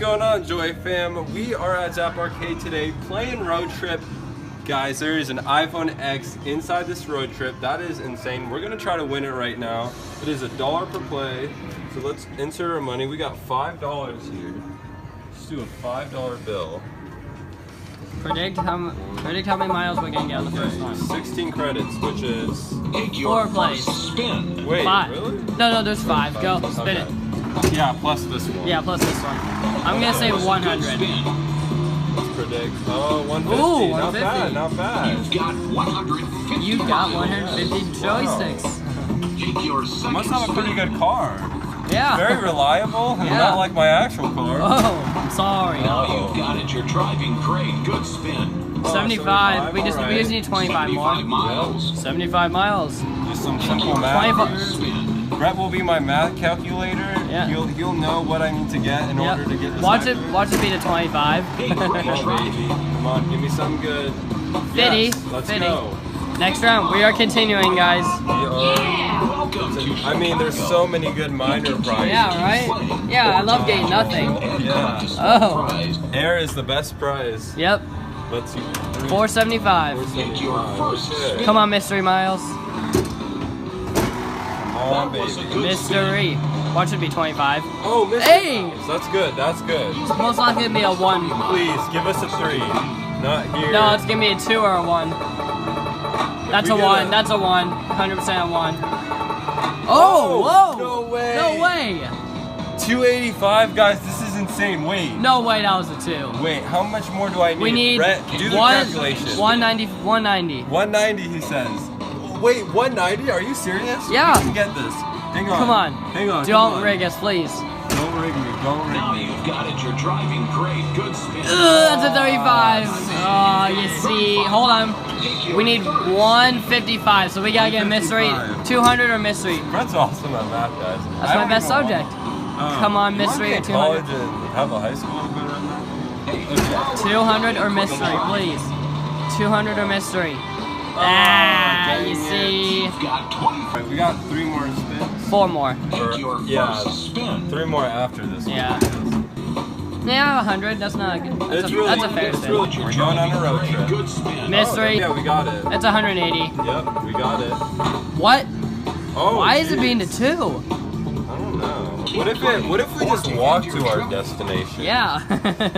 going on, Joy fam? We are at Zap Arcade today playing Road Trip. Guys, there is an iPhone X inside this Road Trip. That is insane. We're gonna try to win it right now. It is $1 per play. So let's insert our money. We got $5 here. Let's do a $5 bill. Predict how many miles we're gonna get on the first one. 16 credits, which is 4 plays. Spin. Wait, 5. Really? No, there's 5. Go, spin it. Yeah, plus this one. Yeah, plus this one. I'm gonna say 100. Let's predict. Oh, 150. Ooh, 150. 150. Not bad. You've got 150 joysticks. I must have a pretty good car. Yeah. Very reliable, and not like my actual car. Oh, I'm sorry. Now you've got it. You're driving great. Good spin. 75. We just need 25 more. 75 miles. 75 miles. Just some simple math. 25. Brett will be my math calculator. Yeah. He'll know what I need to get in order to get this. Watch it be to 25. Come on, baby. Come on, give me something good. 50. Yes, let's 50. go. Next round, we are continuing, guys. I mean, there's so many good minor prizes. Yeah, right? Yeah, I love getting nothing. Yeah. Oh. Air is the best prize. Yep. Let's see. 475. 475. Come on, Mystery Miles. Come on, baby. Mystery. Watch it be 25. Oh, Mystery. Hey! Miles. That's good. That's good. It's most likely to be a 1. Please, give us a 3. Not here. No, it's gonna be a 2 or a 1. That's a 1. That's a 1. 100% a 1. Oh, whoa! No way. No way! 285, guys. This is insane. Wait. No way, that was a 2. Wait, how much more do I need? We need Brett, do the calculation. 190. 190, he says. Wait, 190? Are you serious? Yeah. You can get this. Hang on. Come on. Hang on. Don't rig us, please. Don't rig me. Don't rig Now me. you've got it. You're driving great. Good spin. That's a 35. Oh, you see. Hold on. We need 155, so we gotta get a mystery. 200 or mystery. Brett's awesome at math, guys. That's my best subject. Come on, mystery or 200. College and have a high school good at math? 200 or mystery, please. 200 or mystery. You see. Right, we got 3 more spins. 4 more. Yeah, 3 more after this one. Yeah. Yeah, 100. That's not a good. That's a fair spin. We're going on a road trip. Mystery. Oh, yeah, we got it. That's 180. Yep, we got it. What? Oh, Why is it being a 2? I don't know. What if we just walk to our destination? Yeah.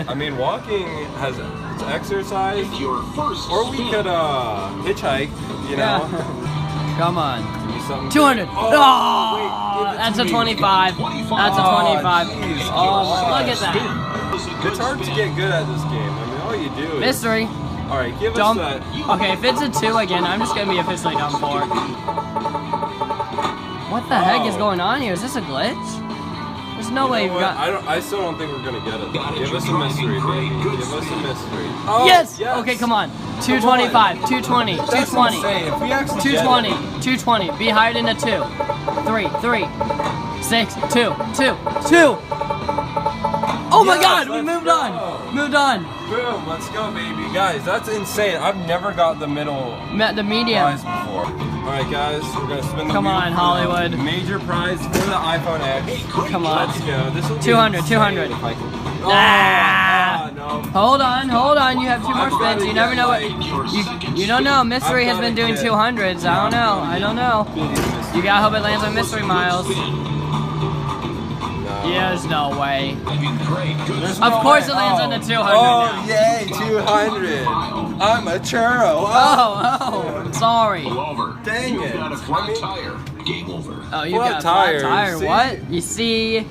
I mean, walking has it's exercise, or we could hitchhike. You know. Yeah. Come on. Give me something 200. good. Oh, wait, that's a 25. That's a 25. Geez, Oh, look at that. It's hard to get good at this game. I mean, all you do is Mystery. All right, give Dump. us that. Okay, if it's a 2 again, I'm just gonna be officially done for. What the heck is going on here? Is this a glitch? There's no way we've got. I still don't think we're gonna get it. Give us a mystery, baby. Give us a mystery. Oh, Yes! Okay, come on. 225, 220, 220, If we actually 220, 220. Be higher than a 2. 3, 6, 2, 2, 2. Oh my God! We moved on. Moved on. Boom! Let's go, baby. Guys, that's insane. I've never got the middle The medium. prize before. All right, guys, we're gonna spin the Come wheel on, for Hollywood. the major prize for the iPhone X. Come on. Let's go. This will be 200, insane 200. if I can- No. Hold on. You have 2 more spins. You never know what. You don't know. Mystery has been doing 200s. I don't know. You gotta hope it lands on Mystery Miles. Yeah, there's no way. Of course it lands on the 200 Oh, now. yay, 200. I'm a churro. Oh, sorry. Dang it. Game over. Oh, you Flat got a flat tire, tire. see? What? You see?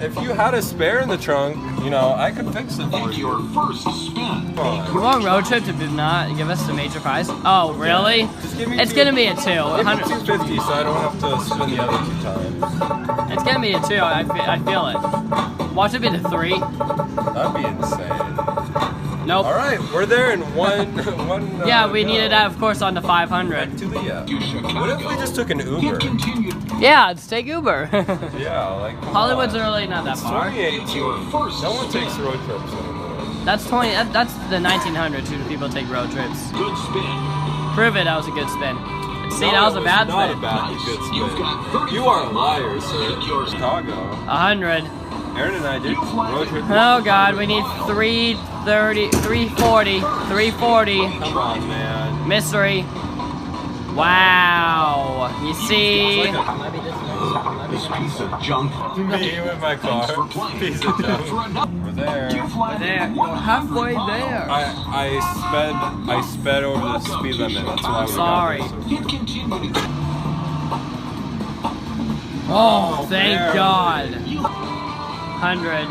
If you had a spare in the trunk, you know, I could fix it for you. Your first spin. We're on road trip to not give us the major prize. Oh, really? Just give me It's gonna be a 2. Give me 250 so I don't have to spin the other 2 times. It's gonna be a 2. I feel it. Watch it be the 3. That'd be insane. Nope. All right, we're there in one. Yeah, we needed that, of course, on the 500. To Leah. What if we just took an Uber? Yeah, let's take Uber. Yeah, like come Hollywood's on. really not that It's far. 2018. No one takes road trips anymore. That's That's the 1900s who people take road trips. Good spin. Prove it. That was a good spin. See, that was a bad Not spin. a bad, good spin. You are a liar, sir. Chicago. 100. Aaron and I did road trip. Oh God, we need 330, 340, 340. Come on, man. Mystery. Wow. You see? This piece of junk. Me with my car. Piece of junk. We're there. We're there. You're halfway there. I sped over the speed limit. That's why we Sorry. got there. It continued. Oh, thank man. God. 100.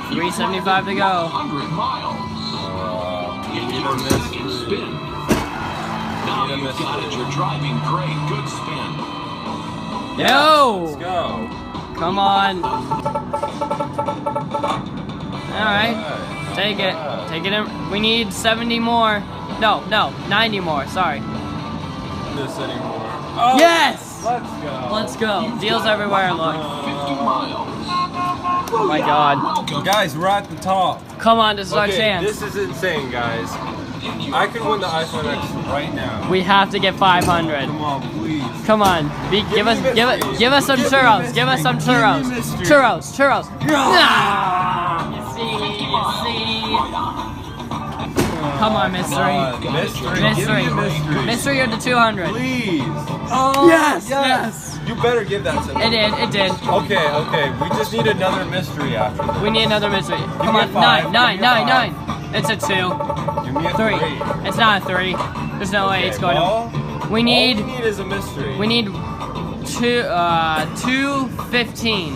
375 to go. 100 miles. You Get need your a second mystery. spin. Now Need a you've got it. mystery. You're driving great. Good spin. Let's Yo! go. Come on. Alright. Take it. Take it in. We need 70 more. No, 90 more. Sorry. This anymore. Oh, Yes! Let's go. Let's go. Deals everywhere, look. 50 miles. Oh my God. Welcome. Guys, we're at the top. Come on, this is our Okay, chance. this is insane, guys. I could win the iPhone X right now. We have to get 500. Come on, please. Come on. Give us some churros. Give us some churros. Churros. Ah! You see. Come on, mystery. Mystery. Mystery. Give me a mystery. Mystery or the 200. Please. Oh, yes. You better give that to me. It did. Okay. We just need another mystery after this. We need another mystery. Come me a on, five. nine. Give me a five. It's a 2. Give me a 3. 3. It's not a 3. There's no way it's going well, to. We need. All we need is a mystery. We need 215.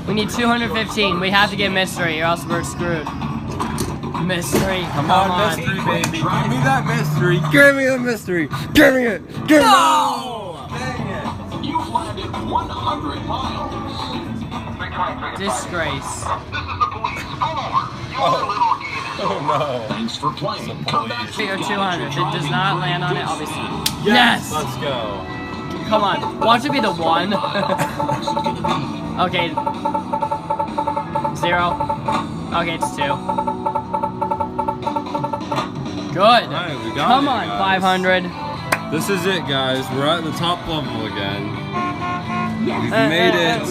We need 215. We have to get mystery or else we're screwed. Mystery. Come on, mystery, baby. Give me that mystery. Give me the mystery. Give me it. Give me it. No! Dang it. You've landed 100 miles. Disgrace. Oh no. Thanks for playing. Come back 3 or 200. If it does not land on it, I'll be sad. Yes. Yes! Let's go. Come on. Watch it be the 1. Okay. 0. Okay, it's 2. Good. Alright, we got Come it, on, guys. 500. This is it, guys. We're at the top level again. We've made it.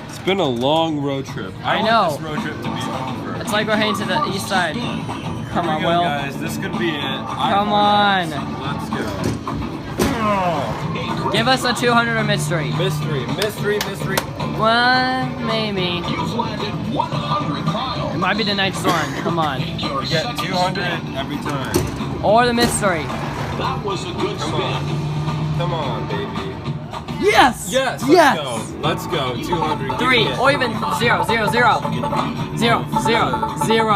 It's been a long road trip. I know. want this road trip to be over. It's like we're heading to the east side. Come on, Here we go, Will. guys. This could be it. Come on. Let's go. Give us a 200 or mystery. Mystery. Well, maybe. You've landed 100 miles. It might be the night storm. Come on. We get 200 every time. Or the mystery. That was a good spin. Come on, baby. Yes! Yes. Yes! Let's go. 200. 3 or even 0, 0, 0. 0, 0, 0.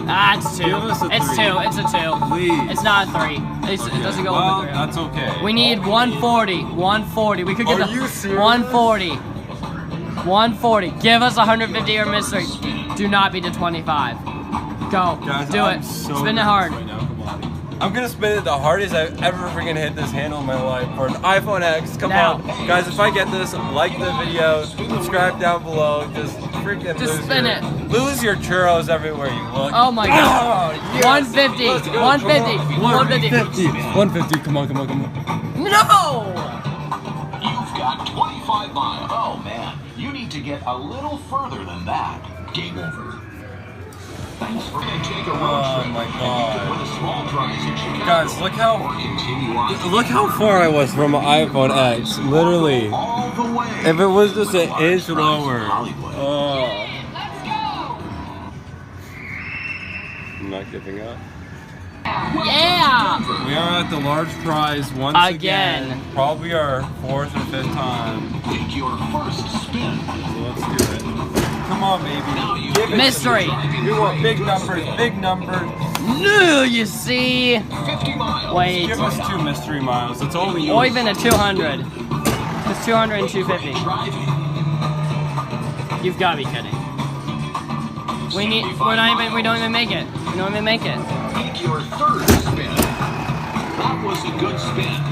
Ah, it's 2. Give us a It's 3. 2. It's a 2. Please. It's not a 3. It doesn't go well, over 3. that's okay. We need 140. 140. We could get Are the you serious? 140. 140. Give us 150 or mystery. Do not be the 25. Go. Guys, Do I'm it. so Spin it hard. right now. Come on. I'm gonna spin it the hardest I've ever freaking hit this handle in my life for an iPhone X. Come Now. on, guys! If I get this, like the video, subscribe down below. Just freaking Just spin it. Lose your churros everywhere you look. Oh my God. Oh, yes. 150. Let's go. 150. 150. 150. Come on. No! You've got 25 miles. Oh, man. You need to get a little further than that. Game over. Thanks for take a road Oh trip. my And you God. can win a small prize in Chicago. Guys, look how Continue on far I was from an iPhone X. Literally, all the way. if it was just an inch Prize lower. Hollywood. I'm not giving up. Yeah! We are at the large prize once again. Probably our 4th or 5th time. Take your first spin. So let's do it. Come on, baby. Give it to Mystery. me. We want big numbers. No, you see? 50 miles. Wait. Give us 2 mystery miles. That's all we need. Or even a 200. It's 200 and 250. Driving. You've got to be kidding. We don't even make it. We don't even make it. Take your third spin. That was a good spin.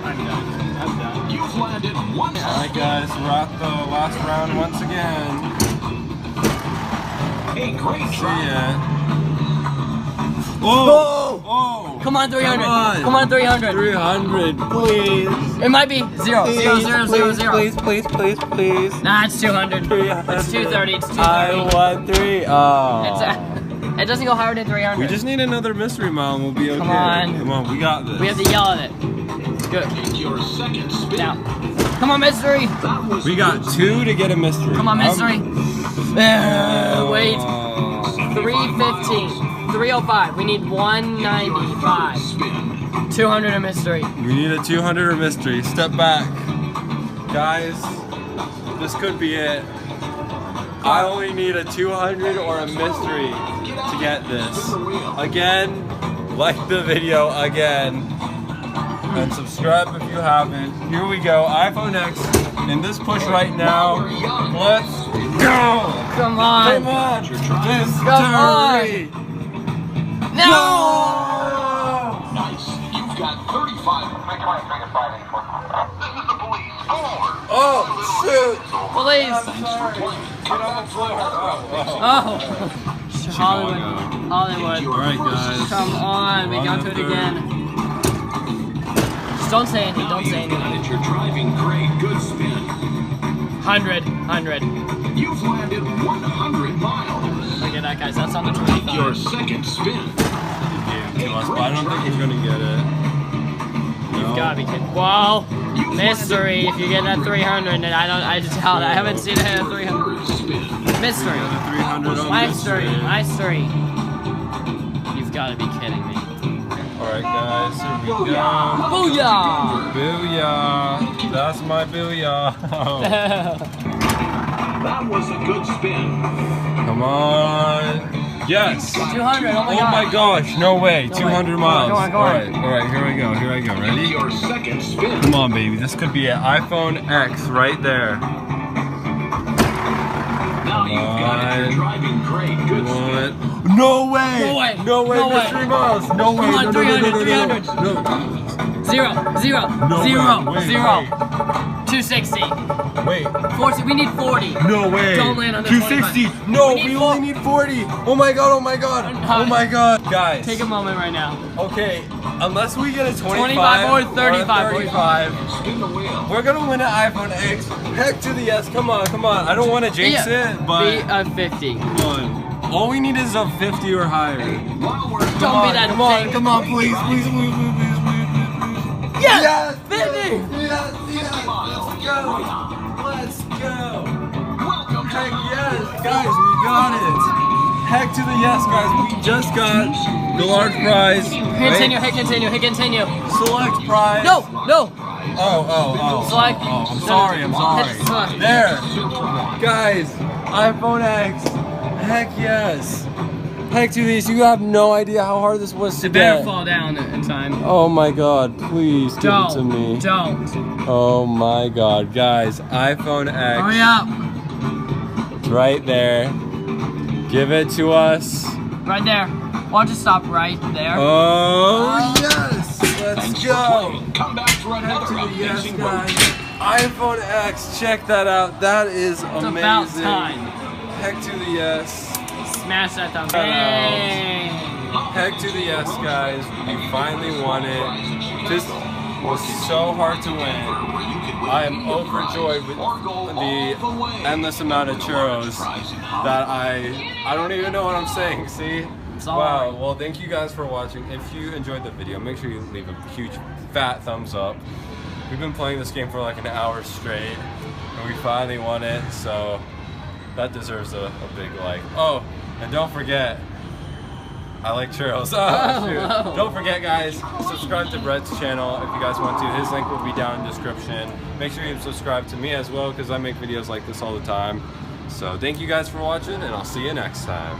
I'm done. You've landed one. Alright, guys. We're at the last round once again. A great See try. ya. Oh! Come Come on, 300. Come on. Come on, 300. 300, please. It might be 0, 0, 0, 0, 0. Please, please, please, please. Nah, it's 200. 300. It's 230. It's 230. I want 3. Oh. It doesn't go higher than 300. We just need another mystery mile and we'll be okay. Come on. Come on, we got this. We have to yell at it. Good. Take your second spin. Now. Come on, mystery. We got 2 to get a mystery. Come on, mystery. Wait. 315. 305. We need 195. 200 a mystery. We need a 200 or mystery. Step back. Guys, this could be it. I only need a 200 or a mystery to get this. Again, like the video again. And subscribe if you haven't. Here we go. iPhone X in this push right now. Let's go. Come on. Come on. Come on. Mystery. No. Nice. You've got 35. This is the police. Pull over. Oh, shoot. Police. Get on the floor. Oh. Hollywood. Hollywood. Alright, guys. Come on. We got to it again. Just don't say anything. Don't say anything. You're driving great. Good spin. 100. 100. You've landed 100 miles. Look at that, guys. That's on the 25. Your second spin. But I don't think he's gonna get it. You've got to be kidding. Whoa. Mystery. If you get that 300, then I just doubt. I haven't seen it at 300. Mystery. Another 300 on Mystery. Mystery. You've got to be kidding me. Alright, guys. Here we go. Booyah! Booyah. That's my booyah. That was a good spin. Come on. Yes. 200. Oh my Oh god. my gosh. No way. 200 miles. Go on. Alright, here we go. Here I go. Ready? Your second spin. Come on, baby. This could be an iPhone X right there. Now you've got it. You're driving great. Good spin. What? No way. No way. No way. No way. Mystery miles. No way. Come on, No, 300, no. 300. No. 0, 0, No 0, way. Wait, 0. 260. Wait. 40. We need 40. No way. Don't land on the 260. 25. No, We need we four. only need 40. Oh my god. Oh my god. Oh my god. Guys. Take a moment right now. Okay. Unless we get a 25 or 35. 35. Spin the wheel. We're gonna win an iPhone X. Heck to the yes. Come on. Come on. I don't want to jinx it, but Be a 50. come on. All we need is a 50 or higher. While we're Don't be that Come on. thing. Come on. Please. Yes! 50! Yes. Let's go. welcome to Heck yes, guys, we got it. Heck to the yes, guys. We just got the large prize. Continue, hit continue, hit continue. Select prize. No, no. Oh. Select. I'm sorry. Hit select. There. Guys, iPhone X. Heck yes. Heck to these. You have no idea how hard this was to It better get. fall down in time. Oh my god, please give it to me. Don't. Oh my god, guys. iPhone X. Hurry up. It's right there. Give it to us. Right there. Why don't you stop right there? Oh, yes! Let's Thanks for go! playing. Come back for another Yes, amazing road guys. trip. iPhone X, check that out. That is It's amazing. about time. Heck to the yes. Smash that thumb. Hello. Hey. Heck to the yes, guys. We finally won it. This was so hard to win. I am overjoyed with the endless amount of churros that I don't even know what I'm saying, see? Wow, well thank you guys for watching. If you enjoyed the video, make sure you leave a huge fat thumbs up. We've been playing this game for like an hour straight, and we finally won it, so that deserves a big like. Oh, and don't forget, I like churros. Oh, shoot. Don't forget, guys, subscribe to Brett's channel if you guys want to. His link will be down in the description. Make sure you subscribe to me as well, because I make videos like this all the time. So thank you guys for watching, and I'll see you next time.